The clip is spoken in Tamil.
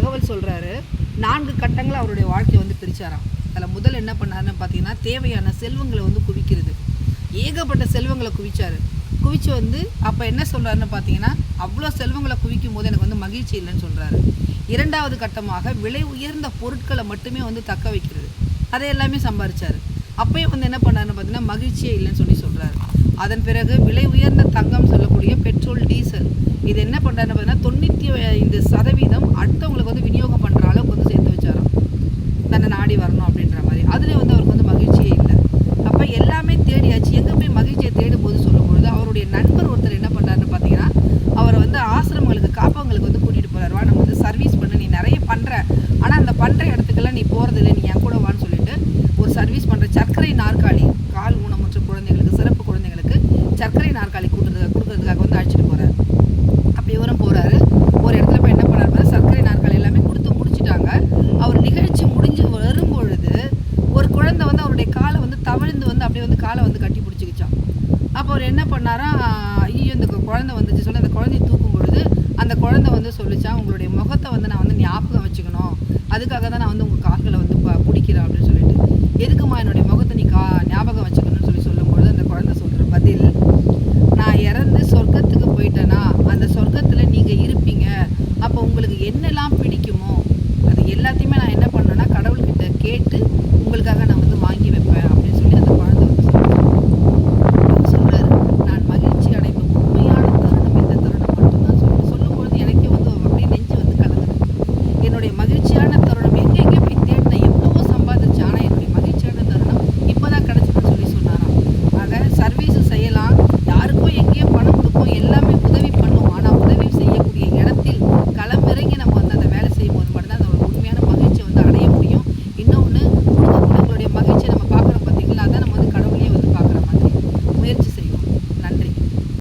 தகவல் சொல்கிறாரு. 4 கட்டங்களை அவருடைய வாழ்க்கையை வந்து பிரிச்சாராம். அதில் முதல் என்ன பண்ணாருன்னு பார்த்தீங்கன்னா, தேவையான செல்வங்களை வந்து குவிக்கிறது. ஏகப்பட்ட செல்வங்களை குவிச்சார். குவிச்சு வந்து அப்போ என்ன சொல்கிறாருன்னு பார்த்தீங்கன்னா, அவ்வளோ செல்வங்களை குவிக்கும் போது எனக்கு வந்து மகிழ்ச்சி இல்லைன்னு சொல்கிறாரு. 2வது கட்டமாக விலை உயர்ந்த பொருட்களை மட்டுமே வந்து தக்க வைக்கிறது. அதை எல்லாமே சம்பாரிச்சார். அப்பயும் வந்து என்ன பண்ணாருன்னு பார்த்தீங்கன்னா, மகிழ்ச்சியே இல்லைன்னு சொல்கிறாரு. அதன் பிறகு விலை உயர்ந்த தங்கம் சொல்லக்கூடிய பெட்ரோல், டீசல் இது என்ன பண்ணுறாருன்னு பார்த்தீங்கன்னா 95% அடுத்தவங்களுக்கு வந்து விநியோகம் பண்ணுற அளவுக்கு வந்து சேர்த்து வச்சாராம். தன்னை நாடி வரணும் அப்படின்ற மாதிரி. அதுலேயும் வந்து அவருக்கு வந்து மகிழ்ச்சியே இல்லை. அப்போ எல்லாமே தேடியாச்சு. எங்கே போய் மகிழ்ச்சியை தேடும்போது சொல்லும்பொழுது அவருடைய நண்பர் ஒருத்தர் என்ன பண்ணுறாருன்னு பார்த்தீங்கன்னா, அவரை வந்து ஆசிரமங்களுக்கு, காப்பகங்களுக்கு வந்து கூட்டிகிட்டு போகிறார். வா, நம்ம வந்து சர்வீஸ் பண்ண, நீ நிறைய பண்ணுற, ஆனால் அந்த பண்ணுற இடத்துக்கெல்லாம் நீ போகிறதில்லை, நீ என் கூட வான்னு சொல்லிட்டு ஒரு சர்வீஸ் பண்ணுற சர்க்கரை நாற்காலி, கால் ஊனமுற்ற குழந்தைங்களுக்கு, சிறப்பு குழந்தைங்களுக்கு சர்க்கரை நாற்காலி கொடுக்கறதுக்காக வந்து அழைச்சிட்டு போகிறார். அப்படி இவரும் போகிறாரு. ஒரு இடத்துல போய் என்ன பண்ணாரு, சர்க்கரை நாற்காலி எல்லாமே கொடுத்து முடிச்சுட்டாங்க. அவர் நிகழ்ச்சி முடிஞ்சு வரும்பொழுது ஒரு குழந்தை வந்து அவருடைய காலை வந்து தவழ்ந்து வந்து அப்படியே வந்து காலை வந்து கட்டி பிடிச்சிக்கிச்சான். அப்போ அவர் என்ன பண்ணாரா, ஐயோ இந்த குழந்தை வந்துச்சு சொல்லி அந்த குழந்தைய தூக்கும் பொழுது அந்த குழந்தை வந்து சொல்லிச்சான், உங்களுடைய முகத்தை வந்து நான் வந்து ஞாபகம் வச்சுக்கணும், அதுக்காக தான் நான் வந்து உங்கள் கால்களை வந்து பிடிக்கிறேன் அப்படின்னு சொல்லிட்டு. எதுக்குமா என்னுடைய முகத்தை நீ ஞாபகம் வச்சுக்கணும்னு சொல்லும்பொழுது அந்த குழந்தை சொல்கிற பதில், நான் இறந்து சொர்க்கத்துக்கு போயிட்டேன்னா அந்த சொர்க்கத்தில் நீங்கள் இருப்பீங்க. அப்போ உங்களுக்கு என்னெல்லாம் பிடிக்குமோ அது எல்லாத்தையுமே நான் என்ன பண்ணேன்னா கடவுள்கிட்ட கேட்டு உங்களுக்காக நான் வந்து வாங்கி வைப்பேன் அப்படின்னு சொல்லி அந்த குழந்தை வந்து சொல்கிறாரு. நான் மகிழ்ச்சி அடைந்த உண்மையான தருணம் இந்த தருணம் மட்டும்தான் சொல்லும்பொழுது எனக்கே வந்து அப்படியே நெஞ்சு வந்து கலங்குது. என்னுடைய மகிழ்ச்சியான